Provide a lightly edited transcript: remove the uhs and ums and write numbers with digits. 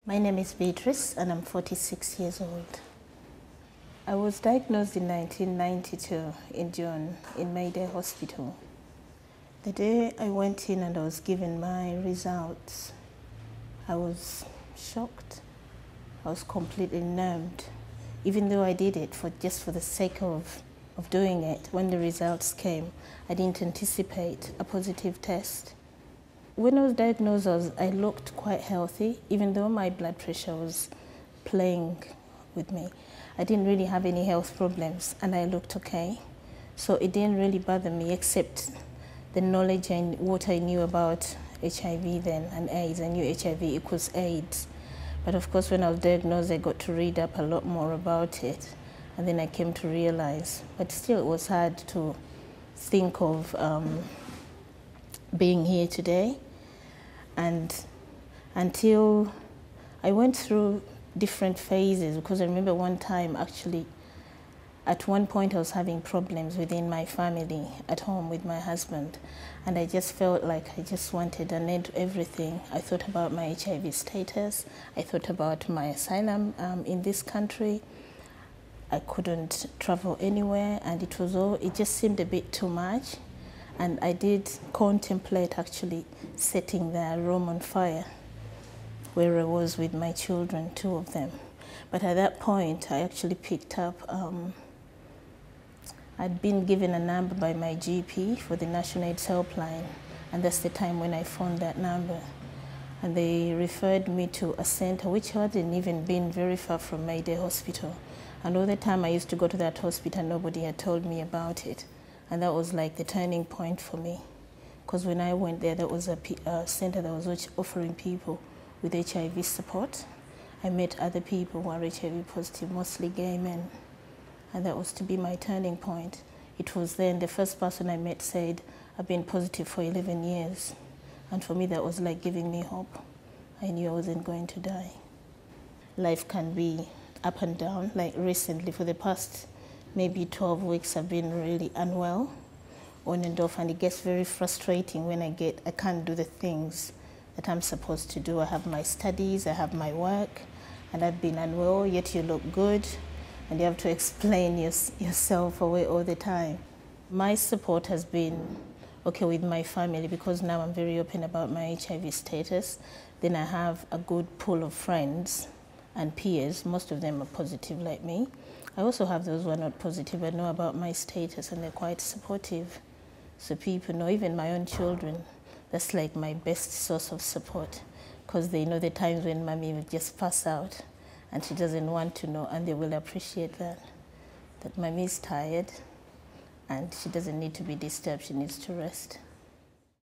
My name is Beatrice and I'm 46 years old. I was diagnosed in 1992 in June in Mayday Hospital. The day I went in and I was given my results, I was shocked. I was completely numbed. Even though I did it just for the sake of doing it, when the results came, I didn't anticipate a positive test. When I was diagnosed, I looked quite healthy, even though my blood pressure was playing with me. I didn't really have any health problems and I looked okay. So it didn't really bother me except the knowledge and what I knew about HIV then and AIDS. I knew HIV equals AIDS. But of course, when I was diagnosed, I got to read up a lot more about it. And then I came to realize, but still it was hard to think of being here today. And until I went through different phases, because I remember one time actually, at one point I was having problems within my family at home with my husband, and I just felt like I just wanted an end to everything. I thought about my HIV status, I thought about my asylum in this country. I couldn't travel anywhere, and it just seemed a bit too much. And I did contemplate actually setting the room on fire where I was with my children, 2 of them. But at that point, I actually picked up, I'd been given a number by my GP for the National AIDS helpline, and that's the time when I phoned that number. And they referred me to a center which hadn't even been very far from Mayday Hospital. And all the time I used to go to that hospital, nobody had told me about it. And that was like the turning point for me. Because when I went there, that was a center that was offering people with HIV support. I met other people who are HIV positive, mostly gay men. And that was to be my turning point. It was then the first person I met said, I've been positive for 11 years. And for me, that was like giving me hope. I knew I wasn't going to die. Life can be up and down. Like recently, for the past maybe 12 weeks, I've been really unwell, on and off, and it gets very frustrating when I can't do the things that I'm supposed to do. I have my studies, I have my work, and I've been unwell, yet you look good, and you have to explain yourself away all the time. My support has been okay with my family, because now I'm very open about my HIV status. Then I have a good pool of friends and peers. Most of them are positive like me. I also have those who are not positive but know about my status, and they're quite supportive. So people know, even my own children, that's like my best source of support, because they know the times when mommy will just pass out and she doesn't want to know, and they will appreciate that mommy is tired and she doesn't need to be disturbed, she needs to rest.